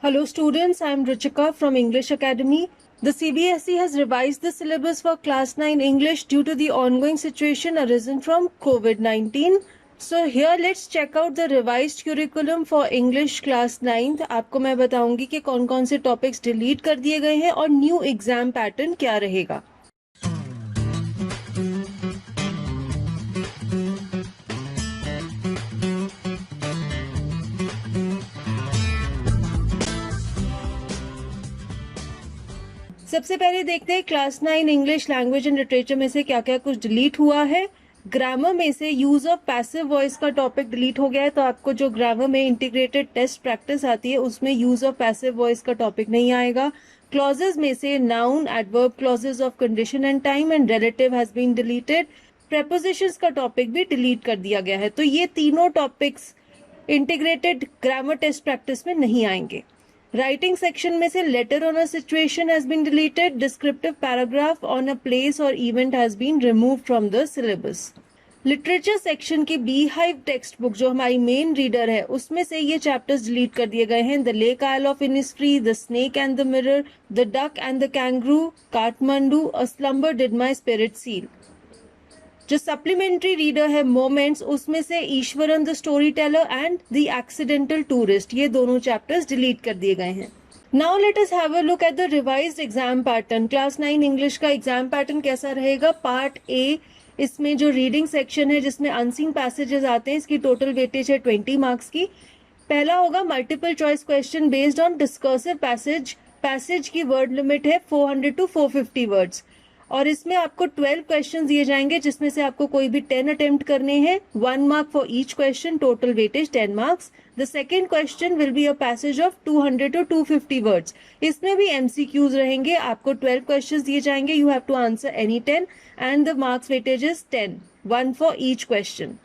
Hello students, I am Ruchika from English Academy. The CBSE has revised the syllabus for class 9 English due to the ongoing situation arisen from COVID-19. So here let's check out the revised curriculum for English class 9. आपको मैं बताऊंगी कि कौन कौन से topics delete कर दिए गए हैं और न्यू एग्जाम पैटर्न क्या रहेगा। सबसे पहले देखते हैं class 9 English language and literature में से क्या क्या कुछ डिलीट हुआ है। ग्रामर में से यूज ऑफ पैसिव वॉइस का टॉपिक डिलीट हो गया है, तो आपको जो ग्रामर में इंटीग्रेटेड टेस्ट प्रैक्टिस आती है उसमें यूज ऑफ पैसिव वॉइस का टॉपिक नहीं आएगा। क्लॉजेज में से noun, adverb clauses of condition and time and relative has been deleted. Prepositions का टॉपिक भी डिलीट कर दिया गया है। तो ये तीनों topics integrated grammar test practice में नहीं आएंगे। राइटिंग सेक्शन में से letter on a situation has been deleted, descriptive paragraph on a place और event has been removed from the syllabus. Literature section की बी हाइव टेक्स्ट बुक जो हमारी main reader है उसमें से ये चैप्टर्स डिलीट कर दिए गए हैं। The lake isle of Innisfree, the snake and the mirror, the duck and the kangaroo, Kathmandu, a slumber did my spirit seal. जो सप्लीमेंट्री रीडर है मोमेंट्स, उसमें से Iswaran the story teller and the accidental tourist, ये दोनों chapters delete कर दिए गए हैं। Now let us have a look at the revised exam pattern. Class 9 English का एग्जाम पैटर्न कैसा रहेगा। पार्ट ए, इसमें जो रीडिंग सेक्शन है जिसमें अनसीन पैसेजेस आते हैं, इसकी टोटल वेटेज है 20 मार्क्स की। पहला होगा multiple choice question based on discursive passage की वर्ड लिमिट है 400 टू 450 वर्ड्स और इसमें आपको 12 क्वेश्चन दिए जाएंगे जिसमें से आपको कोई भी 10 अटेम्प्ट करने हैं। 1 mark for each question, total weightage 10 marks. The second question will be a passage of 200 to 250 words. इसमें भी एमसीक्यूज रहेंगे। आपको 12 क्वेश्चन दिए जाएंगे, you have to answer any 10 and the marks weightage is 10, 1 for each question.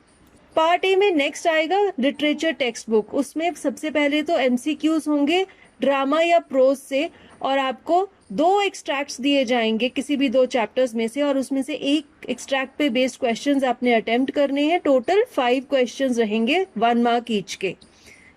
Part A में next आएगा literature text book. उसमें सबसे पहले तो एमसीक्यूज होंगे ड्रामा या प्रोज से और आपको 2 एक्सट्रैक्ट्स दिए जाएंगे किसी भी 2 चैप्टर्स में से और उसमें से एक एक्सट्रैक्ट पे बेस्ड क्वेश्चंस आपने अटेम्प्ट करने हैं। टोटल 5 क्वेश्चंस रहेंगे, 1 मार्क ईच के।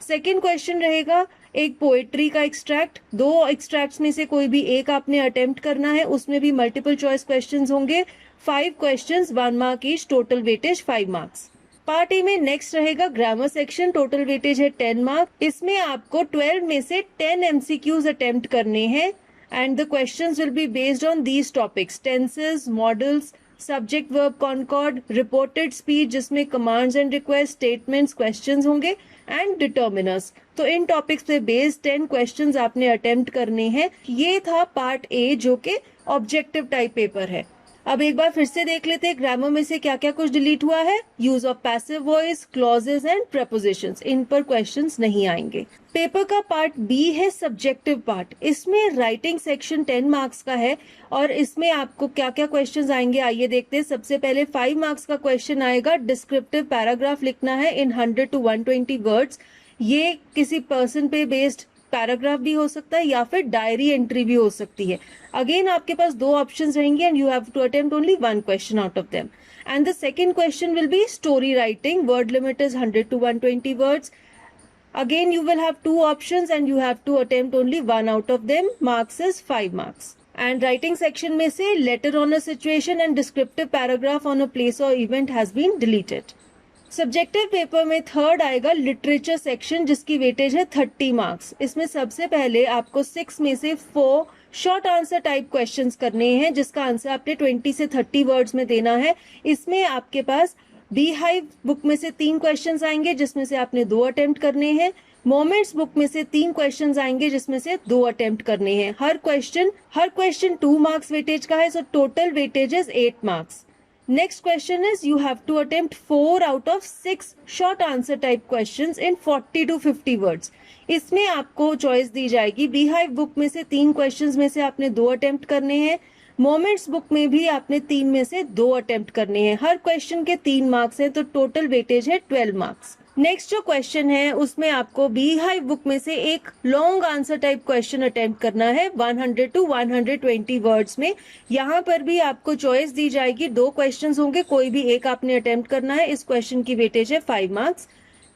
सेकेंड क्वेश्चन रहेगा एक पोएट्री का एक्सट्रैक्ट। 2 एक्सट्रैक्ट्स में से कोई भी एक आपने अटेम्प्ट करना है, उसमें भी मल्टीपल चॉइस क्वेश्चंस होंगे। 5 questions, 1 mark each, total weightage 5 marks. Part A में नेक्स्ट रहेगा ग्रामर सेक्शन, टोटल वेटेज है 10 मार्क। इसमें आपको 12 में से 10 एमसीक्यूज अटेम्प्ट करने हैं and the questions will be based on these topics: tenses, models, subject verb concord, reported speech जिसमें commands and requests, statements, questions होंगे and determiners। तो इन टॉपिक्स पे बेस्ड 10 क्वेश्चंस आपने अटेम्प्ट करने हैं। ये था पार्ट ए जो कि ऑब्जेक्टिव टाइप पेपर है। अब एक बार फिर से देख लेते हैं ग्रामर में से क्या क्या कुछ डिलीट हुआ है। Use of passive voice, clauses and prepositions, इन पर क्वेश्चंस नहीं आएंगे। पेपर का पार्ट बी है सब्जेक्टिव पार्ट। इसमें राइटिंग सेक्शन 10 मार्क्स का है और इसमें आपको क्या क्या क्वेश्चंस आएंगे आइए देखते हैं। सबसे पहले 5 मार्क्स का क्वेश्चन आएगा, डिस्क्रिप्टिव पैराग्राफ लिखना है इन 100 टू 120 वर्ड्स। ये किसी पर्सन पे बेस्ड पैराग्राफ भी हो सकता है या फिर डायरी एंट्री भी हो सकती है। अगेन आपके पास 2 ऑप्शंस रहेंगे and you have to attempt only 1 question out of them. And the second question will be story writing, word limit is 100 to 120 words. Again you will have 2 options and you have to attempt only 1 out of them. Marks is 5 marks. And writing section में से letter on a situation and descriptive paragraph on a place or event has been deleted. Subjective paper में third आएगा literature section जिसकी weightage है 30 marks. इसमें सबसे पहले आपको 6 में से 4 शॉर्ट आंसर टाइप क्वेश्चंस करने हैं जिसका आंसर आपने 20 से 30 वर्ड्स में देना है। इसमें आपके पास बी हाइव बुक में से 3 क्वेश्चंस आएंगे जिसमें से आपने 2 अटेम्प्ट करने हैं। मोमेंट्स बुक में से 3 क्वेश्चंस आएंगे जिसमें से 2 अटेम्प्ट करने हैं। हर क्वेश्चन 2 मार्क्स वेटेज का है, so total weightage is 8 marks. Next question is you have to attempt 4 out of 6 short answer type questions in 40 to 50 words. इसमें आपको चॉइस दी जाएगी, बी हाइव बुक में से 3 क्वेश्चंस में से आपने 2 अटेम्प्ट करने हैं। मोमेंट्स बुक में भी आपने 3 में से 2 अटेम्प्ट करने हैं। हर क्वेश्चन के 3 मार्क्स हैं, तो टोटल वेटेज है 12 मार्क्स। नेक्स्ट जो क्वेश्चन है उसमें आपको बी हाइव बुक में से एक long answer type question attempt करना है 100 टू 120 वर्ड्स में। यहाँ पर भी आपको चॉइस दी जाएगी, 2 क्वेश्चंस होंगे, कोई भी एक आपने अटेम्प्ट करना है। इस क्वेश्चन की वेटेज है 5 मार्क्स।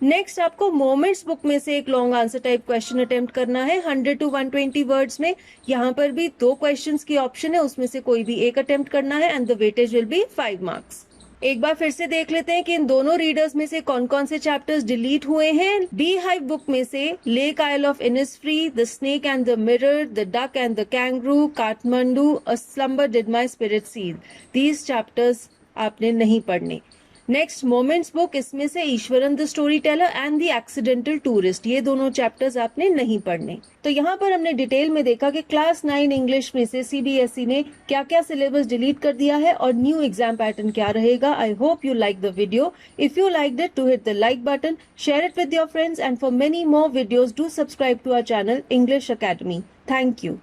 नेक्स्ट आपको मोमेंट्स बुक में से एक long answer type question attempt करना है 100 to 120 वर्ड्स में। यहाँ पर भी 2 क्वेश्चंस की ऑप्शन है, उसमें से कोई भी एक अटेम्प्ट करना है and the weightage will be 5 marks. एक बार फिर से देख लेते हैं कि इन दोनों रीडर्स में से कौन कौन से चैप्टर्स डिलीट हुए हैं। बी हाइव बुक में से lake isle of Innisfree, the snake and the mirror, the duck and the kangaroo, Kathmandu, a slumber did my spirit seal, these chapters आपने नहीं पढ़ने। नेक्स्ट मोमेंट्स बुक, इसमें से Iswaran the story teller and the accidental tourist, ये दोनों chapters आपने नहीं पढ़ने। तो यहाँ पर हमने डिटेल में देखा कि क्लास 9 इंग्लिश में से सीबीएसई ने क्या क्या सिलेबस डिलीट कर दिया है और न्यू एग्जाम पैटर्न क्या रहेगा। I hope you like the video. If you like it, to hit the like button, share it with your friends, and for many more videos do subscribe to our channel English Academy. Thank you.